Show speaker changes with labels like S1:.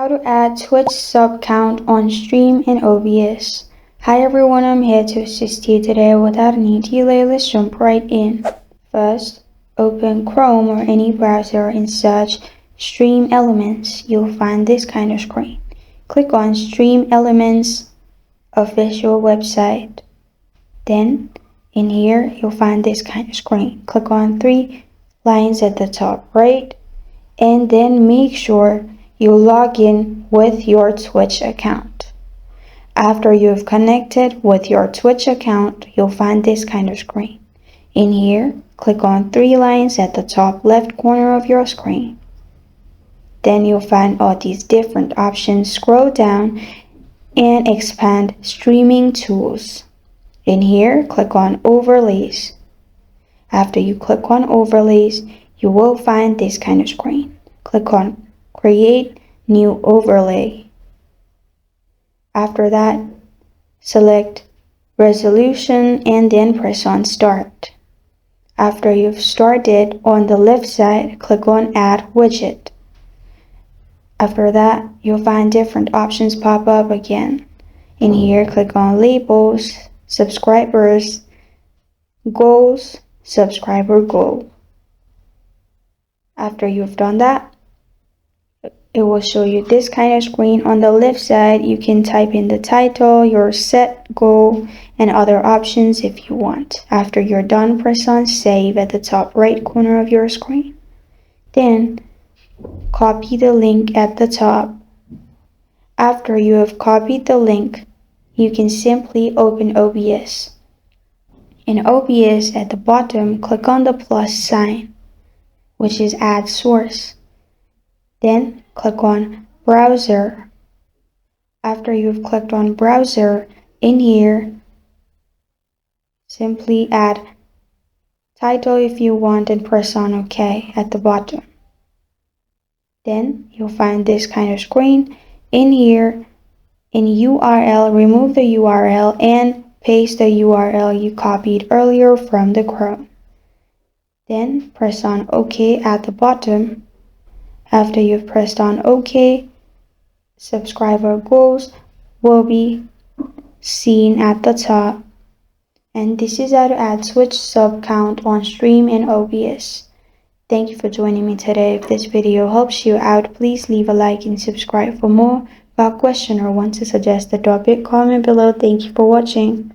S1: How to add Twitch sub count on stream in OBS. Hi everyone, I'm here to assist you today. Without any delay, let's jump right in. First, open Chrome or any browser and search Stream Elements. You'll find this kind of screen. Click on Stream Elements official website. Then, in here, you'll find this kind of screen. Click on three lines at the top right, and then make sure you log in with your Twitch account. After you've connected with your Twitch account, you'll find this kind of screen. In here, click on three lines at the top left corner of your screen. Then you'll find all these different options. Scroll down and expand Streaming Tools. In here, click on Overlays. After you click on Overlays, you will find this kind of screen. Click on Create New Overlay. After that, select Resolution and then press on Start. After you've started, on the left side, click on Add Widget. After that, you'll find different options pop up again. In here, click on Labels, Subscribers, Goals, Subscriber Goal. After you've done that, it will show you this kind of screen. On the left side, you can type in the title, your set goal, and other options if you want. After you're done, press on Save at the top right corner of your screen. Then, copy the link at the top. After you have copied the link, you can simply open OBS. In OBS, at the bottom, click on the plus sign, which is Add Source. Then, click on Browser. After you've clicked on Browser, in here, simply add title if you want and press on OK at the bottom. Then, you'll find this kind of screen. In here, in URL, remove the URL and paste the URL you copied earlier from the Chrome. Then, press on OK at the bottom. After you've pressed on OK, subscriber goals will be seen at the top. And this is how to add Twitch sub count on stream in OBS. Thank you for joining me today. If this video helps you out, please leave a like and subscribe for more. About question or want to suggest a topic, comment below. Thank you for watching.